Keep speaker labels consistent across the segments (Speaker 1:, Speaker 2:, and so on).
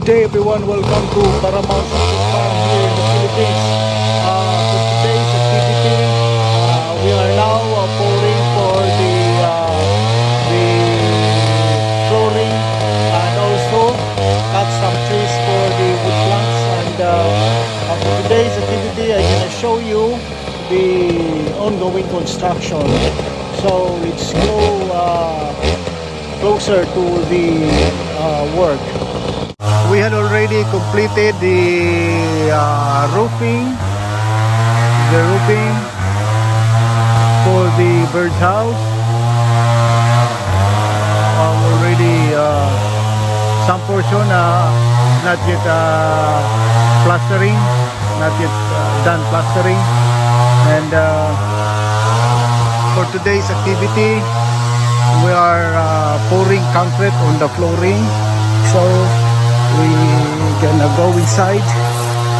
Speaker 1: Day everyone, welcome to Paramount Chicken Farm here in the Philippines. For today's activity, we are now pouring for the flooring and also cut some trees for the wood planks. And for today's activity, I'm gonna show you the ongoing construction. So let's go closer to the work. We had already completed the roofing for the bird's house. Already some portion not yet plastering, not yet done plastering. And for today's activity, we are pouring concrete on the flooring. So we're gonna go inside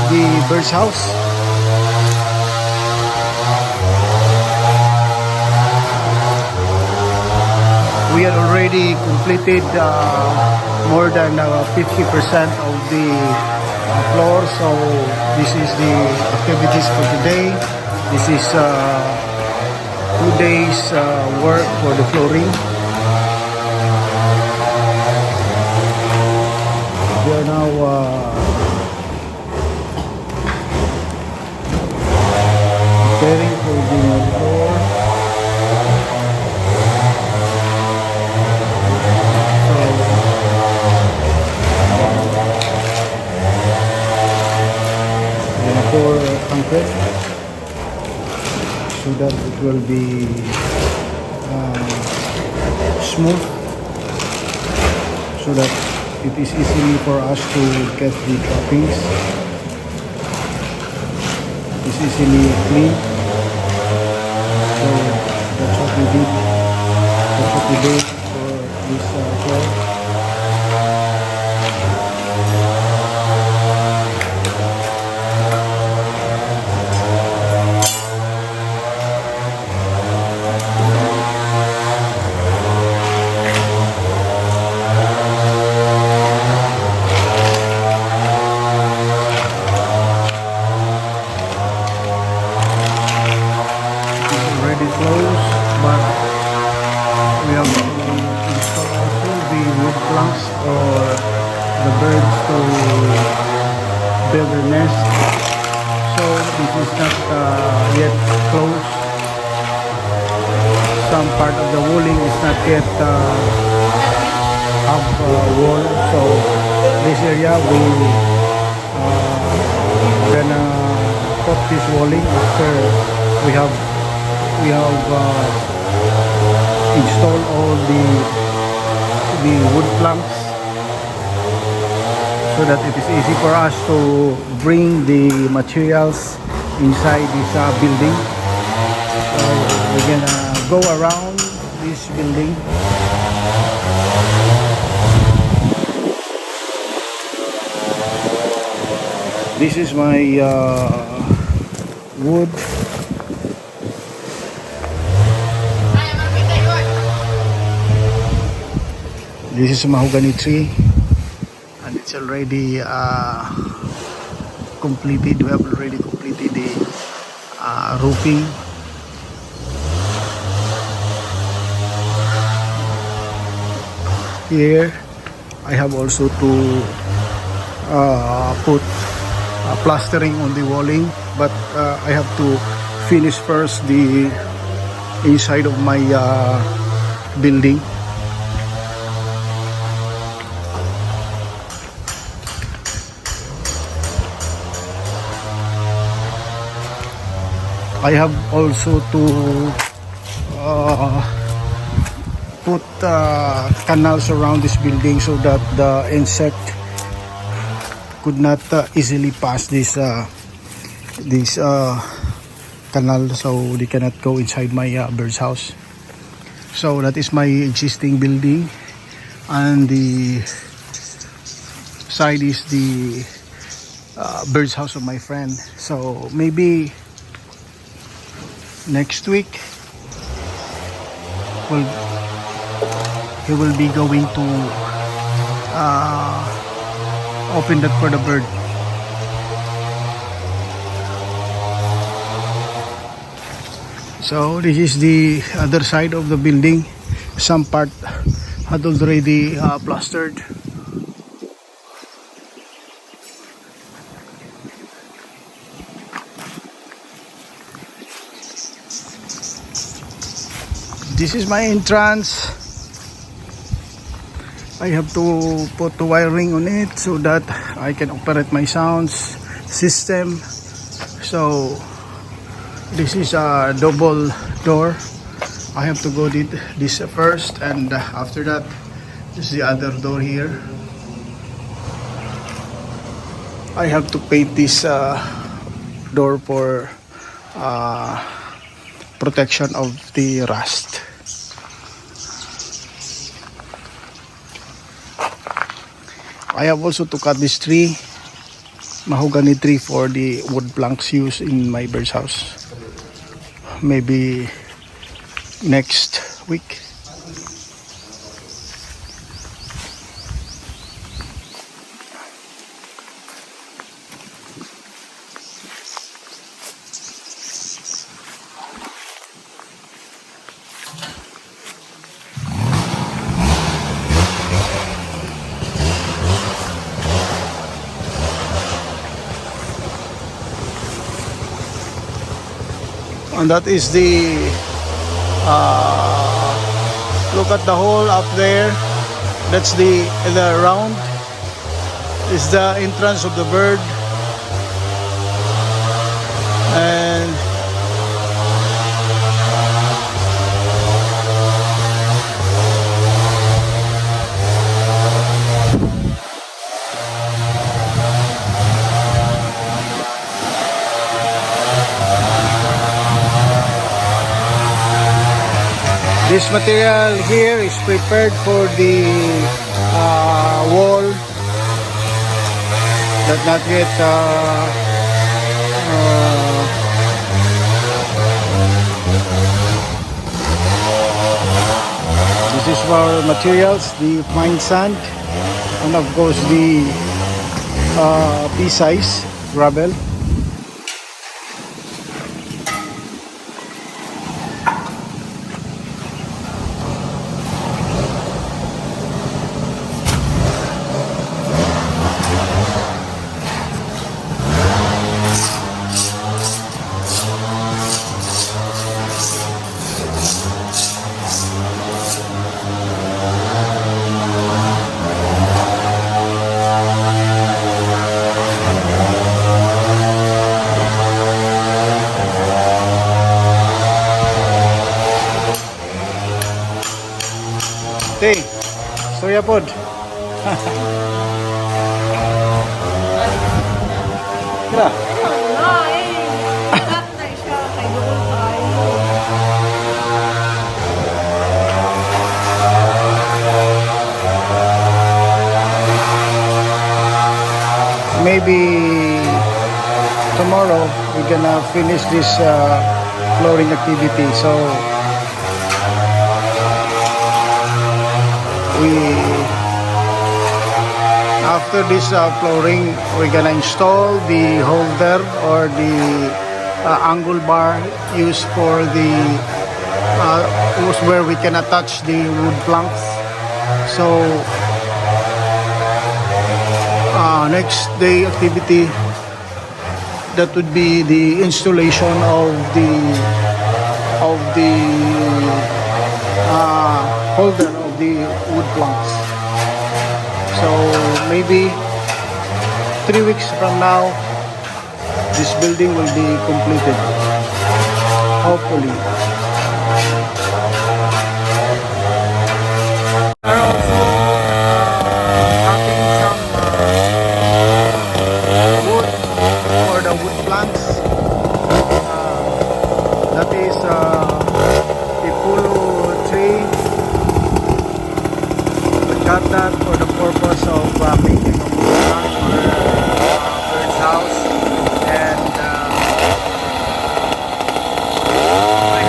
Speaker 1: the bird's house. We had already completed more than 50% of the floor. So this is the activities for today. This is 2 days work for the flooring. We are now preparing for the floor. So, pour concrete so that it will be smooth, so that it is easily for us to get the droppings. It's easily clean. So that's what we did. That's what we did for this floor. Close, but we have to install also the wood planks for the birds to build their nest. So this is not yet closed. Some part of the walling is not yet have wall. So this area we gonna put this walling after we have installed all the wood planks, so that it is easy for us to bring the materials inside this building. So we're gonna go around this building. This is my wood. This is a mahogany tree, and it's already completed. We have already completed the roofing. Here, I have also to put plastering on the walling, but I have to finish first the inside of my building. I have also to put canals around this building so that the insect could not easily pass this canal, so they cannot go inside my bird's house. So that is my existing building, and the side is the bird's house of my friend. So maybe next week he will be going to open that for the bird. So this is the other side of the building. Some part had already plastered. This is my entrance. I have to put the wiring on it so that I can operate my sounds system. So this is a double door. I have to go this first, and after that this is the other door here. I have to paint this door for protection of the rust. I have also to cut this tree, mahogany tree, for the wood planks used in my bird's house. Maybe next week. And that is the look at the hole up there. That's the round is the entrance of the bird. And this material here is prepared for the wall that not yet this is our materials, the fine sand, and of course the pea-size gravel. Okay, storya pod. Kira. Maybe tomorrow we're gonna finish this flooring activity. So after this flooring, we're gonna install the holder or the angle bar used for the where we can attach the wood planks. So next day activity, that would be the installation of the holder of the wood planks. So maybe 3 weeks from now, this building will be completed, hopefully. There are also cutting some wood for the wood planks. That is the pulo tree. We cut that for the purpose of making a wood plank for bird's house. And I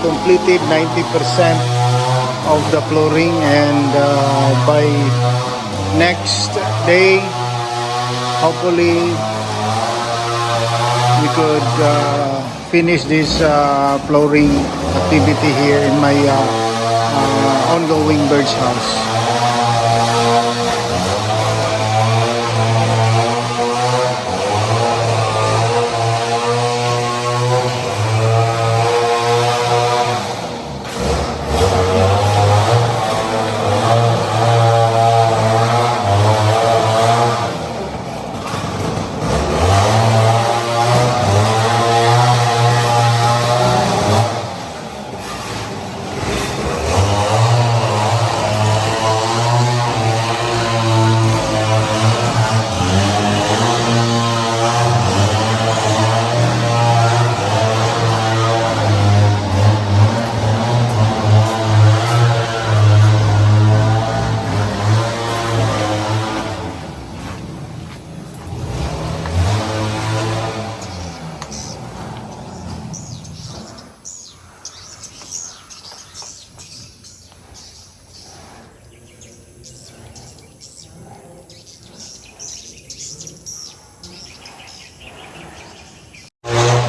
Speaker 1: completed 90% of the flooring, and by next day, hopefully, we could finish this flooring activity here in my ongoing bird's house.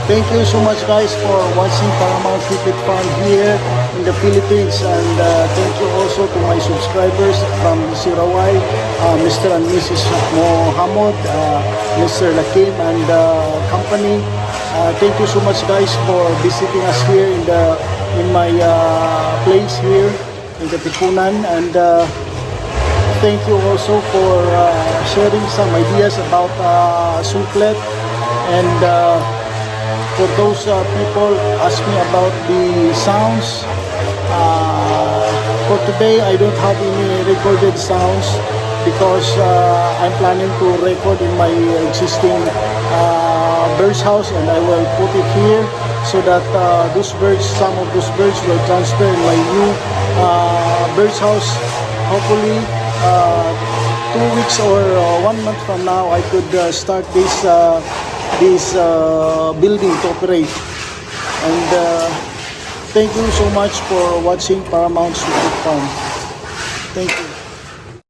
Speaker 1: Thank you so much guys for watching Paramount Pipit Farm here in the Philippines, and thank you also to my subscribers from Sirawai, Mr. and Mrs. Mohammed, Mr. Lakim and company. Thank you so much guys for visiting us here in my place here in Katipunan, and thank you also for sharing some ideas about suklet, and for those people ask me about the sounds. For today, I don't have any recorded sounds because I'm planning to record in my existing bird's house, and I will put it here so that some of those birds will transfer in my new bird's house. Hopefully, 2 weeks or 1 month from now, I could start this building to operate. And thank you so much for watching Paramount Pipit Farm. Thank you.